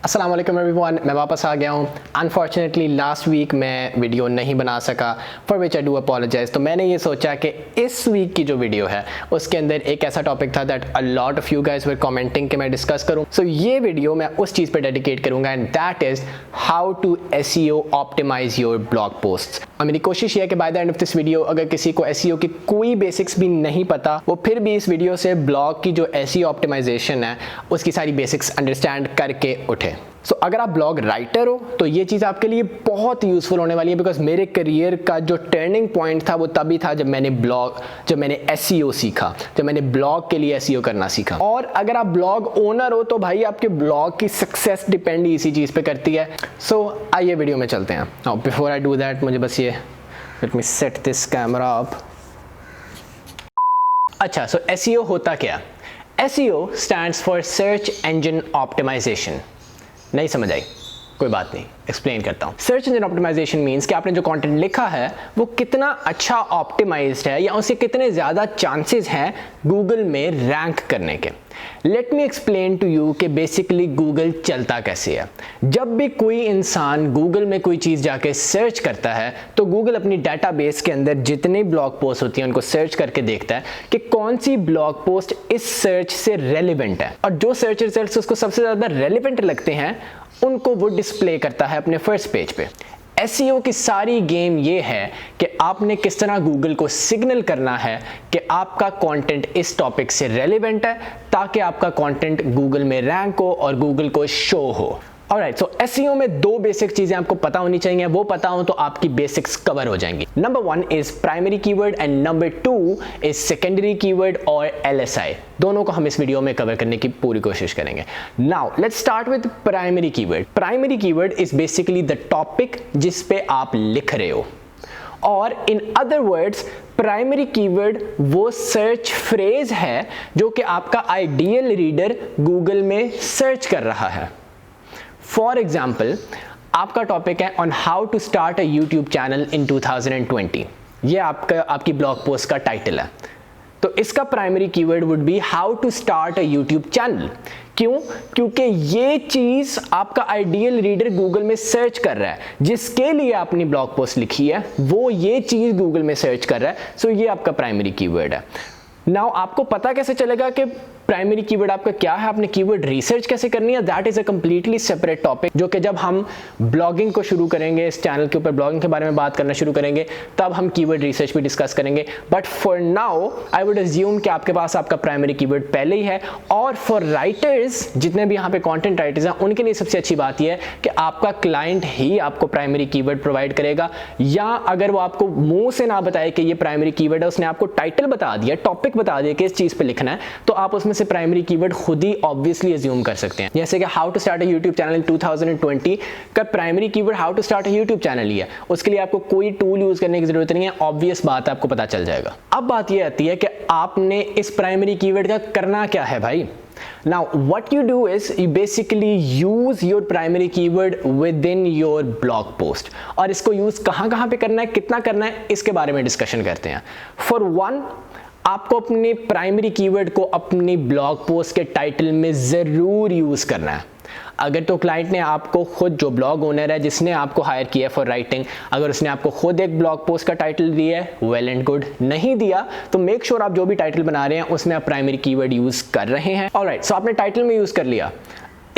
अस्सलाम वालेकुम एवरीवन, मैं वापस आ गया हूँ। अनफॉर्चुनेटली लास्ट वीक मैं वीडियो नहीं बना सका, for which I do apologise. तो मैंने ये सोचा कि इस वीक की जो वीडियो है उसके अंदर एक ऐसा टॉपिक था that a lot of you guys were commenting कि मैं डिस्कस करूँ। सो ये वीडियो मैं उस चीज़ पे डेडिकेट करूँगा and that is how to SEO optimise your blog post. और मेरी कोशिश ये है कि by the end of this video अगर किसी को SEO की कोई बेसिक्स भी नहीं पता, वो फिर भी इस वीडियो से ब्लॉग की जो SEO ऑप्टिमाइजेशन है उसकी सारी बेसिक्स अंडरस्टैंड करके उठे। सो अगर आप ब्लॉग राइटर हो तो ये चीज़ आपके लिए बहुत यूज़फुल होने वाली है, बिकॉज मेरे करियर का जो टर्निंग पॉइंट था वो तभी था जब मैंने SEO सीखा, जब मैंने ब्लॉग के लिए SEO करना सीखा। और अगर आप ब्लॉग ओनर हो तो भाई आपके ब्लॉग की सक्सेस डिपेंड इसी चीज़ पे करती है। सो आइए वीडियो में चलते हैं। Now before I do that मुझे बस ये let me set this camera up. अच्छा, सो SEO होता क्या? SEO stands for search engine optimisation. नहीं समझ आई? कोई बात नहीं, एक्सप्लेन करता हूँ। सर्च इंजन ऑप्टिमाइजेशन मीन्स कि आपने जो कंटेंट लिखा है वो कितना अच्छा ऑप्टिमाइज्ड है या उसके कितने ज़्यादा चांसेस हैं गूगल में रैंक करने के। Let me explain to you कि बेसिकली गूगल चलता कैसे है। जब भी कोई इंसान गूगल में कोई चीज़ जाके सर्च करता है तो गूगल अपनी डाटाबेस के अंदर जितने ब्लॉग पोस्ट होती हैं उनको सर्च करके देखता है कि कौन सी ब्लॉग पोस्ट इस सर्च से रेलिवेंट है, और जो सर्च रिजल्ट्स उसको सबसे ज़्यादा रेलिवेंट लगते हैं उनको वो डिस्प्ले करता है अपने फर्स्ट पेज पे। SEO की सारी गेम ये है कि आपने किस तरह गूगल को सिग्नल करना है कि आपका कंटेंट इस टॉपिक से रेलिवेंट है ताकि आपका कंटेंट गूगल में रैंक हो और गूगल को शो हो। ऑलराइट, सो SEO में दो बेसिक चीजें आपको पता होनी चाहिए, वो पता हो तो आपकी बेसिक्स कवर हो जाएंगी। Number 1 is primary keyword and number 2 is secondary keyword और LSI। दोनों को हम इस वीडियो में कवर करने की पूरी कोशिश करेंगे। Now let's start with primary keyword. Primary keyword is basically the topic जिस पे आप लिख रहे हो, और in other words primary keyword वो सर्च फ्रेज है जो कि आपका आइडियल रीडर गूगल में सर्च कर रहा है। फॉर एग्जाम्पल, आपका टॉपिक है on how to start a YouTube channel in 2020। ये आपकी ब्लॉग पोस्ट का टाइटल है, तो इसका primary keyword would be how to start a YouTube channel. क्यों? क्योंकि ये चीज आपका आइडियल रीडर गूगल में सर्च कर रहा है, जिसके लिए आपने ब्लॉग पोस्ट लिखी है वो ये चीज गूगल में सर्च कर रहा है। सो ये आपका प्राइमरी कीवर्ड है। नाउ आपको पता कैसे चलेगा कि प्राइमरी कीवर्ड आपका क्या है? आपने कीवर्ड रिसर्च कैसे करनी है? That is a completely separate topic, जो कि जब हम ब्लॉगिंग को शुरू करेंगे, इस चैनल के ऊपर ब्लॉगिंग के बारे में बात करना शुरू करेंगे, तब हम कीवर्ड रिसर्च भी डिस्कस करेंगे। But for now I would assume कि आपके पास आपका प्राइमरी कीवर्ड पहले ही है। और फॉर राइटर्स, जितने भी यहाँ पे कॉन्टेंट राइटर्स हैं, उनके लिए सबसे अच्छी बात यह है कि आपका क्लाइंट ही आपको प्राइमरी कीवर्ड प्रोवाइड करेगा, या अगर वो आपको मुंह से ना बताए कि ये प्राइमरी कीवर्ड है, उसने आपको टाइटल बता दिया, टॉपिक बता दिया कि इस चीज पे लिखना है, तो आप उसमें से प्राइमरी कीवर्ड खुद ही ऑब्वियसली अज्यूम कर सकते हैं। जैसे कि how to start a YouTube channel in 2020 का primary keyword how to start a YouTube channel ही है। उसके लिए आपको कोई टूल यूज करने की जरूरत नहीं है, ऑब्वियस बात है, आपको पता चल जाएगा। अब बात यह आती है कि आपने इस प्राइमरी कीवर्ड का करना क्या है भाई। Now what you do is you basically use your primary keyword within your blog post, और इसको यूज कहां पे करना है, कितना करना है, इसके बारे में डिस्कशन करते हैं। For one, आपको अपने प्राइमरी कीवर्ड को अपनी ब्लॉग पोस्ट के टाइटल में ज़रूर यूज़ करना है। अगर तो क्लाइंट ने आपको खुद, जो ब्लॉग ओनर है जिसने आपको हायर किया फॉर राइटिंग, अगर उसने आपको खुद एक ब्लॉग पोस्ट का टाइटल दिया है, वेल एंड गुड। नहीं दिया तो मेक श्योर आप जो भी टाइटल बना रहे हैं उसमें आप प्राइमरी कीवर्ड यूज़ कर रहे हैं। ऑलराइट, सो आपने टाइटल में यूज़ कर लिया।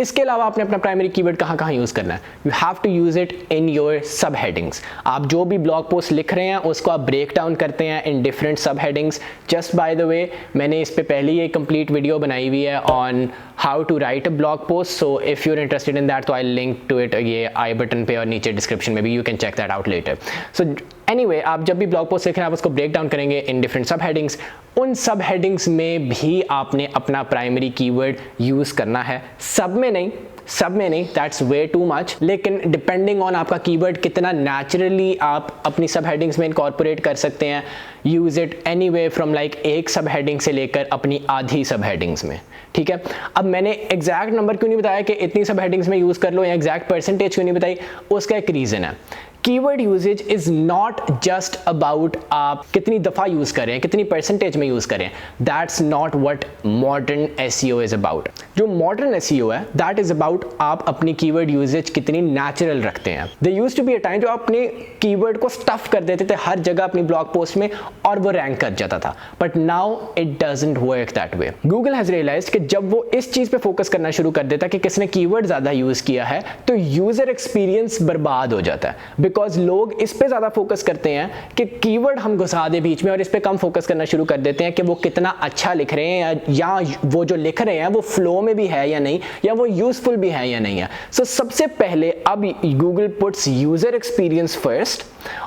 इसके अलावा आपने अपना प्राइमरी कीवर्ड कहाँ यूज़ करना है? You have to use it in your sub headings. आप जो भी ब्लॉग पोस्ट लिख रहे हैं उसको आप ब्रेक डाउन करते हैं इन डिफरेंट सब headings. Just by the way, मैंने इस पे पहले ही एक कंप्लीट वीडियो बनाई हुई है on how to write a blog post, so if you are interested in that तो आई लिंक टू इट ये आई बटन पे और नीचे डिस्क्रिप्शन में भी, you can check that out later. So anyway, आप जब भी ब्लॉग पोस्ट लिख रहे हैं आप उसको ब्रेक डाउन करेंगे इन डिफरेंट सब हेडिंग्स। उन सब हेडिंग्स में भी आपने अपना प्राइमरी कीवर्ड यूज़ करना है। सब में नहीं, दैट्स वे टू मच, लेकिन डिपेंडिंग ऑन आपका कीवर्ड कितना नेचुरली आप अपनी सब हेडिंग्स में इनकॉर्पोरेट कर सकते हैं। Use it anyway from like एक सब हेडिंग से लेकर अपनी आधी सब हेडिंग्स में। ठीक है, अब मैंने एग्जैक्ट नंबर क्यों नहीं बताया कि इतनी सब हेडिंग्स में यूज़ कर लो, या एग्जैक्ट परसेंटेज क्यों नहीं बताई, उसका एक रीज़न है keyword usage is not just about आप कितनी दफा यूज कर रहे हैं, कितनी परसेंटेज में यूज कर रहे हैं. That's not what modern SEO is about. जो मॉडर्न एसईओ है दैट इज अबाउट आप अपनी कीवर्ड यूजेज कितनी नेचुरल रखते हैं. There used to be a time जो आप अपने कीवर्ड को स्टफ कर देते थे हर जगह अपनी ब्लॉग पोस्ट में और वो रैंक कर जाता था. But now it doesn't work that way. Google has realised कि जब वो इस चीज पे फोकस करना शुरू कर देता कि किसने कीवर्ड ज्यादा यूज किया है तो यूजर एक्सपीरियंस बर्बाद हो जाता है. बिकॉज लोग इस पे ज्यादा फोकस करते हैं कि कीवर्ड हम घुसा दे बीच में और इस पे कम फोकस करना शुरू कर देते हैं कि वो कितना अच्छा लिख रहे हैं या वो जो लिख रहे हैं वो फ्लो में भी है या नहीं, या वो यूजफुल भी है या नहीं है. सो सबसे पहले अब Google puts user experience first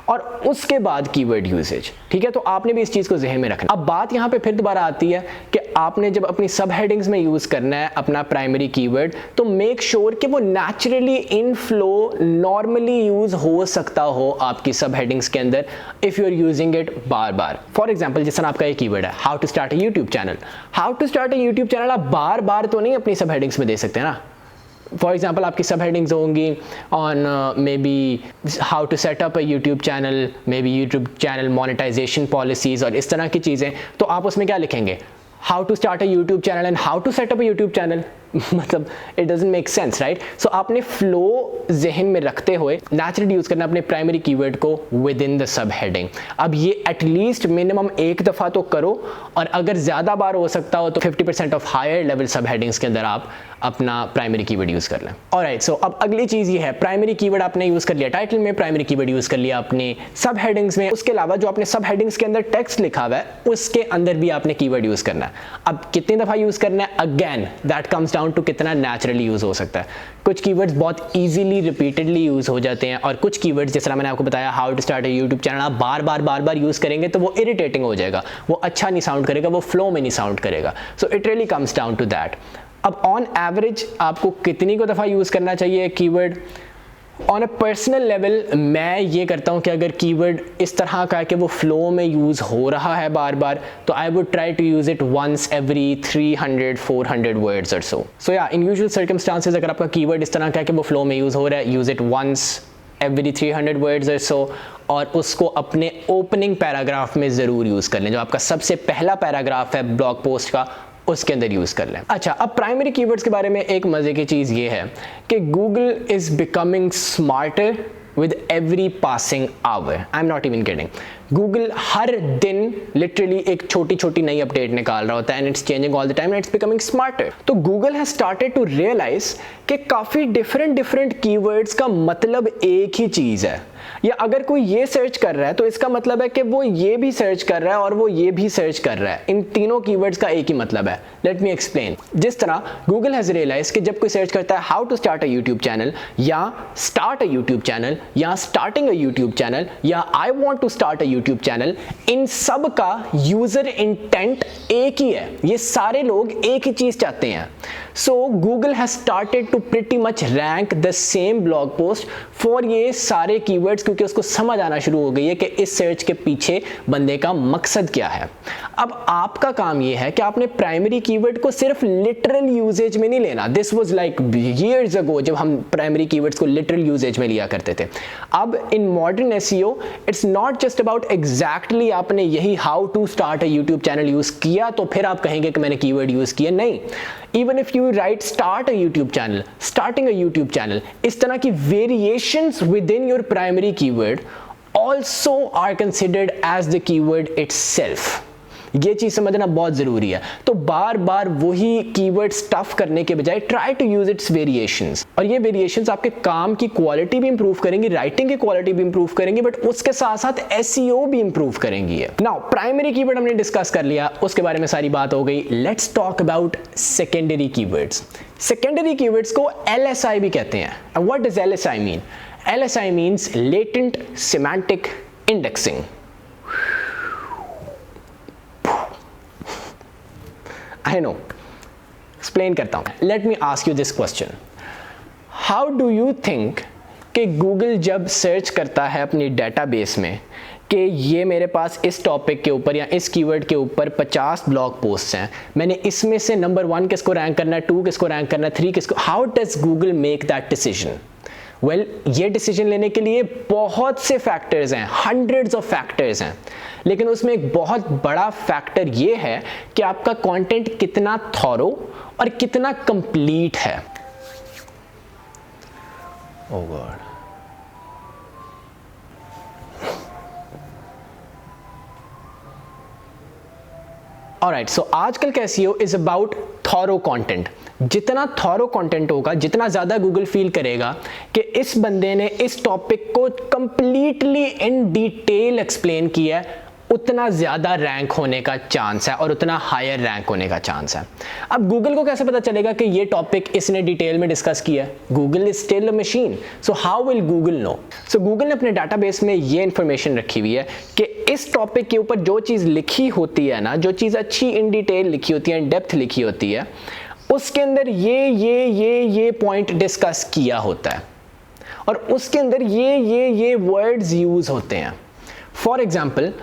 और उसके बाद कीवर्ड यूजेज. ठीक है, तो आपने भी इस चीज को ज़हन में रखना. अब बात यहां पे फिर दोबारा आती है कि आपने जब अपनी सब हेडिंग्स में यूज करना है अपना प्राइमरी कीवर्ड तो मेक श्योर कि वो naturally in flow normally use हो सकता हो आपकी सब हेडिंग्स के अंदर if you are using it बार बार. फॉर एग्जांपल जिस तरह आपका ये कीवर्ड है how to start a YouTube channel. How to start a YouTube channel आप बार बार तो नहीं अपनी सब हेडिंग्स में दे सकते ना. फॉर एग्जाम्पल आपकी सब हेडिंग्स होंगी on maybe how to set up a YouTube channel, maybe YouTube channel monetisation policies और इस तरह की चीज़ें. तो आप उसमें क्या लिखेंगे, how to start a YouTube channel and how to set up a YouTube channel. मतलब it doesn't make sense, right. So आपने फ्लो जहन में रखते हुए नेचुरली यूज करना अपने प्राइमरी कीवर्ड को with in the sub heading. अब ये एटलीस्ट मिनिमम एक दफ़ा तो करो और अगर ज़्यादा बार हो सकता हो तो 50% ऑफ हायर लेवल सब हेडिंग्स के अंदर आप अपना प्राइमरी कीवर्ड यूज़ कर लें. ऑलराइट, सो अब अगली चीज़ ये है, प्राइमरी कीवर्ड आपने यूज़ कर लिया टाइटल में, प्राइमरी कीवर्ड यूज़ कर लिया अपने सब हेडिंग्स में. उसके अलावा जो आपने सब हेडिंग्स के अंदर टेक्स्ट लिखा हुआ है उसके अंदर भी आपने कीवर्ड यूज़ करना है. अब कितनी दफ़ा यूज़ करना है, again that comes down to कितना नेचुरली यूज हो सकता है. कुछ कीवर्ड्स बहुत इजीली रिपीटेडली यूज हो जाते हैं और कुछ कीवर्ड्स जिस तरह मैंने आपको बताया how to start a YouTube channel आप बार बार यूज करेंगे तो वो इरिटेटिंग हो जाएगा, वो अच्छा नहीं साउंड करेगा, वो फ्लो में नहीं साउंड करेगा. So it really comes down to that. अब ऑन एवरेज आपको कितनी को दफ़ा यूज़ करना चाहिए keyword. On a personal level मैं ये करता हूँ कि अगर कीवर्ड इस तरह का है कि वो फ्लो में यूज़ हो रहा है बार बार तो I would try to use it once every 300-400 words और सो. सो या इन यूजुअल सर्कमस्टांसेस अगर आपका कीवर्ड इस तरह का है कि वो फ्लो में यूज़ हो रहा है, use it once every 300 words और सो, और उसको अपने ओपनिंग पैराग्राफ में ज़रूर यूज़ कर लें. जो आपका सबसे पहला पैराग्राफ है ब्लॉग पोस्ट का उसके अंदर यूज़ कर लें. अच्छा, अब प्राइमरी कीवर्ड्स के बारे में एक मज़े की चीज़ ये है कि Google is becoming smarter with every passing hour. I am not even kidding. Google हर दिन लिटरली एक छोटी छोटी नई अपडेट निकाल रहा होता है and it's changing all the time and it's becoming smarter. तो Google has started to realise कि काफ़ी डिफरेंट कीवर्ड्स का मतलब एक ही चीज़ है. या अगर कोई ये सर्च कर रहा है तो इसका मतलब है कि वो ये भी सर्च कर रहा है और वो ये भी सर्च कर रहा है. इन तीनों कीवर्ड्स का एक ही मतलब है. Late me explain. जिस तरह गूगल हैज रियलाइज कि जब कोई सर्च करता है how to start a YouTube channel या स्टार्ट अ यूट्यूब चैनल या स्टार्टिंग अ यूट्यूब चैनल या I want to start a YouTube channel, इन सब का यूजर इंटेंट एक ही है. ये सारे लोग एक ही चीज चाहते हैं. So Google has started to pretty much rank the same blog post for ये सारे कीवर्ड्स, क्योंकि उसको समझ आना शुरू हो गई है कि इस सर्च के पीछे बंदे का मकसद क्या है. अब आपका काम ये है कि आपने प्राइमरी कीवर्ड को सिर्फ लिटरल यूजेज में नहीं लेना. This was like years ago जब हम प्राइमरी कीवर्ड्स को लिटरल यूजेज में लिया करते थे. अब in modern SEO it's not just about exactly आपने यही how to start a YouTube channel use किया तो फिर आप कहेंगे कि मैंने कीवर्ड यूज किया. नहीं, even if you right start a YouTube channel, starting a YouTube channel, इस तरह की variations with in your primary keyword also are considered as the keyword itself. ये चीज समझना बहुत जरूरी है. तो बार बार वही कीवर्ड स्टफ करने के बजाय try to use its variations, और ये वेरिएशंस आपके काम की क्वालिटी भी इंप्रूव करेंगी, राइटिंग की क्वालिटी भी इंप्रूव करेंगी, बट उसके साथ साथ एसईओ भी इंप्रूव करेंगी. नाउ प्राइमरी कीवर्ड हमने डिस्कस कर लिया, उसके बारे में सारी बात हो गई. Let's talk about secondary keywords. Secondary keywords को LSI भी कहते हैं. And what does LSI mean? LSI means latent semantic indexing. I know. Explain करता हूँ. Let me ask you this question. How do you think कि Google जब search करता है अपनी डेटाबेस में कि ये मेरे पास इस टॉपिक के ऊपर या इस कीवर्ड के ऊपर 50 ब्लॉग पोस्ट हैं, मैंने इसमें से नंबर 1 किसको रैंक करना है, 2 किसको रैंक करना है, 3 किसको, how does Google make that decision? ये डिसीजन लेने के लिए बहुत से फैक्टर्स हैं, हंड्रेड्स ऑफ फैक्टर्स हैं, लेकिन उसमें एक बहुत बड़ा फैक्टर ये है कि आपका कंटेंट कितना थॉरो और कितना कंप्लीट है। ओह गॉड, ऑलराइट, सो आजकल का SEO is about thorough content. जितना थॉरो कंटेंट होगा, जितना ज़्यादा गूगल फील करेगा कि इस बंदे ने इस टॉपिक को कंप्लीटली इन डिटेल एक्सप्लेन किया है, उतना ज़्यादा रैंक होने का चांस है और उतना हायर रैंक होने का चांस है। अब गूगल को कैसे पता चलेगा कि ये टॉपिक इसने डिटेल में डिस्कस किया है? Google is still a machine, so how will Google know? So Google ने अपने डाटाबेस में ये इंफॉर्मेशन रखी हुई है कि इस टॉपिक के ऊपर जो चीज़ लिखी होती है ना, जो चीज़ अच्छी इन डिटेल लिखी होती है, इन डेप्थ लिखी होती है, उसके अंदर ये पॉइंट डिस्कस किया होता है और उसके अंदर ये वर्ड्स यूज होते हैं। For example,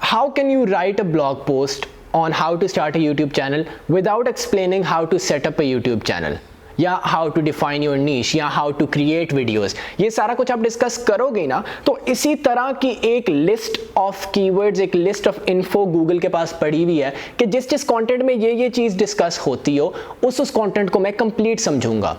how can you write a blog post on how to start a YouTube channel without explaining how to set up a YouTube channel, या how to define your niche, या how to create videos? ये सारा कुछ आप discuss करोगे ना, तो इसी तरह की एक लिस्ट ऑफ कीवर्ड्स, एक लिस्ट ऑफ इन्फो गूगल के पास पड़ी हुई है कि जिस कंटेंट में ये चीज़ डिस्कस होती हो, उस कंटेंट को मैं कंप्लीट समझूंगा।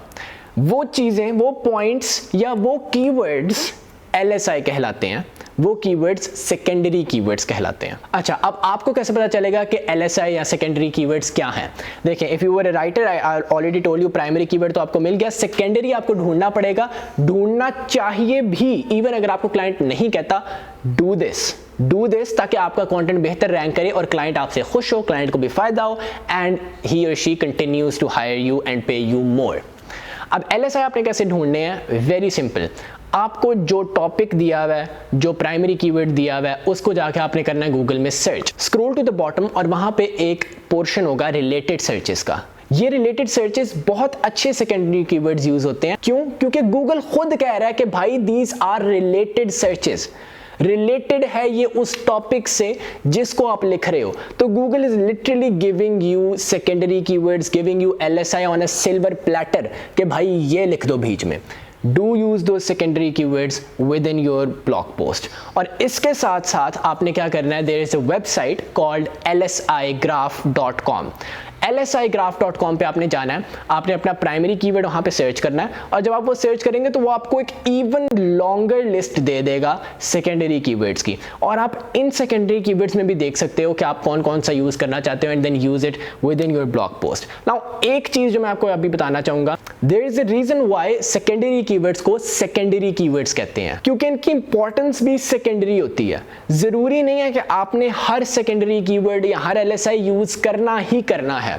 वो चीज़ें, वो पॉइंट्स या वो कीवर्ड्स LSI कहलाते हैं, वो कीवर्ड्स सेकेंडरी कीवर्ड्स कहलाते हैं। अच्छा, अब आपको कैसे पता चलेगा कि LSI या सेकेंडरी कीवर्ड्स क्या हैं? देखिए, if you were a writer, I already told you, primary keyword तो आपको मिल गया, सेकेंडरी आपको ढूंढना पड़ेगा, ढूंढना चाहिए भी। इवन अगर आपको क्लाइंट नहीं कहता, डू दिस ताकि आपका कंटेंट बेहतर रैंक करे और क्लाइंट आपसे खुश हो, क्लाइंट को भी फायदा हो, एंड ही और she continues to hire you and pay you more. अब LSI आपने कैसे ढूंढने हैं? वेरी सिंपल, आपको जो टॉपिक दिया हुआ है, जो प्राइमरी कीवर्ड दिया हुआ है, उसको जाके आपने करना है गूगल में search, scroll to the bottom, और वहां पे एक पोर्शन होगा रिलेटेड सर्चेस का। ये रिलेटेड सर्चेस बहुत अच्छे सेकेंडरी कीवर्ड्स यूज होते हैं। क्यों? क्योंकि गूगल खुद कह रहा है कि भाई these are related searches, related है ये उस टॉपिक से जिसको आप लिख रहे हो। तो Google is literally giving you secondary keywords, giving you LSI on a silver platter कि भाई ये लिख दो बीच में। Do use those secondary keywords within your blog post. और इसके साथ साथ आपने क्या करना है? There is a website called lsigraph.com. lsigraph.com पे आपने जाना है, आपने अपना प्राइमरी कीवर्ड वहाँ पे सर्च करना है, और जब आप वो सर्च करेंगे तो वो आपको एक इवन लॉन्गर लिस्ट दे देगा सेकेंडरी कीवर्ड्स की, और आप इन सेकेंडरी कीवर्ड्स में भी देख सकते हो कि आप कौन कौन सा यूज़ करना चाहते हो, and then use it within your blog post. Now एक चीज़ जो मैं आपको अभी बताना चाहूँगा, there is a reason why secondary keywords को सेकेंडरी कीवर्ड्स कहते हैं, क्योंकि इनकी इंपॉर्टेंस भी सेकेंडरी होती है। ज़रूरी नहीं है कि आपने हर सेकेंडरी कीवर्ड या हर LSI यूज़ करना ही करना है।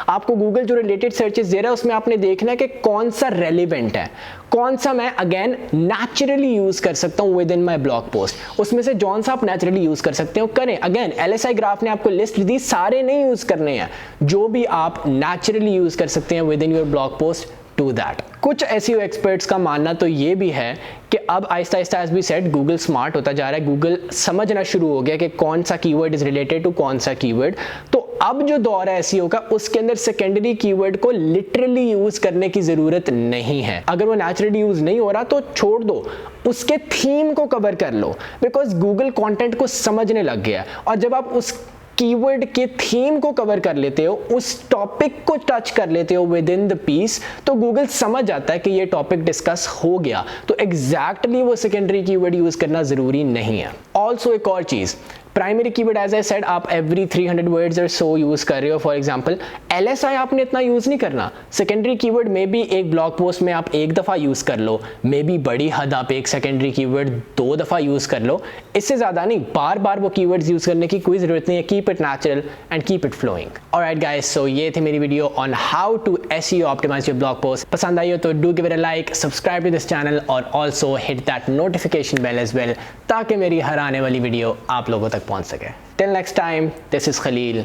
आपको गूगल जो रिलेटेड सर्चेस दे रहा है उसमें आपने देखना है कि कौन सा रेलिवेंट है, कौन सा मैं अगेन नेचुरली यूज कर सकता हूं with in my blog post. उसमें से जौन सा आप नेचुरली यूज कर सकते हो करें। अगेन LSI ग्राफ ने आपको लिस्ट दी, सारे नहीं यूज करने हैं, जो भी आप नेचुरली यूज कर सकते हैं with in your blog post, do that. कुछ SEO एक्सपर्ट्स का मानना तो ये भी है कि अब आहिस्ता आहिस्ता as we said Google smart होता जा रहा है, गूगल समझना शुरू हो गया कि कौन सा कीवर्ड इज रिलेटेड टू कौन सा कीवर्ड। तो अब जो दौर है SEO का, उसके अंदर सेकेंडरी कीवर्ड को लिटरली यूज करने की जरूरत नहीं है। अगर वो नेचुरली यूज नहीं हो रहा तो छोड़ दो, उसके थीम को कवर कर लो, बिकॉज गूगल कंटेंट को समझने लग गया। और जब आप उस कीवर्ड के थीम को कवर कर लेते हो, उस टॉपिक को टच कर लेते हो विद इन द पीस, तो गूगल समझ जाता है कि ये टॉपिक डिस्कस हो गया। तो एग्जैक्टली वो सेकेंडरी कीवर्ड यूज करना जरूरी नहीं है। ऑल्सो एक और चीज, primary keyword as I said आप एवरी 300 वर्ड्स और सो यूज कर रहे हो। फॉर एग्जांपल LSI आपने इतना यूज नहीं करना। सेकेंडरी कीवर्ड में भी एक ब्लॉग पोस्ट में आप एक दफा यूज कर लो, मे बी बड़ी हद आप एक सेकेंडरी कीवर्ड 2 दफा यूज कर लो, इससे ज्यादा नहीं। बार बार वो कीवर्ड्स यूज करने की कोई जरूरत नहीं है। Keep it natural and keep it flowing. Alright guys, so ये थी मेरी video on how to SEO optimise your blog post. पसंद आई हो तो do give it a like, subscribe to this channel और also hit that notification bell as well, ताकि मेरी हर आने वाली वीडियो आप लोगों तक पहुंच सके। Till next time, this is Khalil.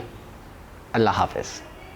Allah Hafiz.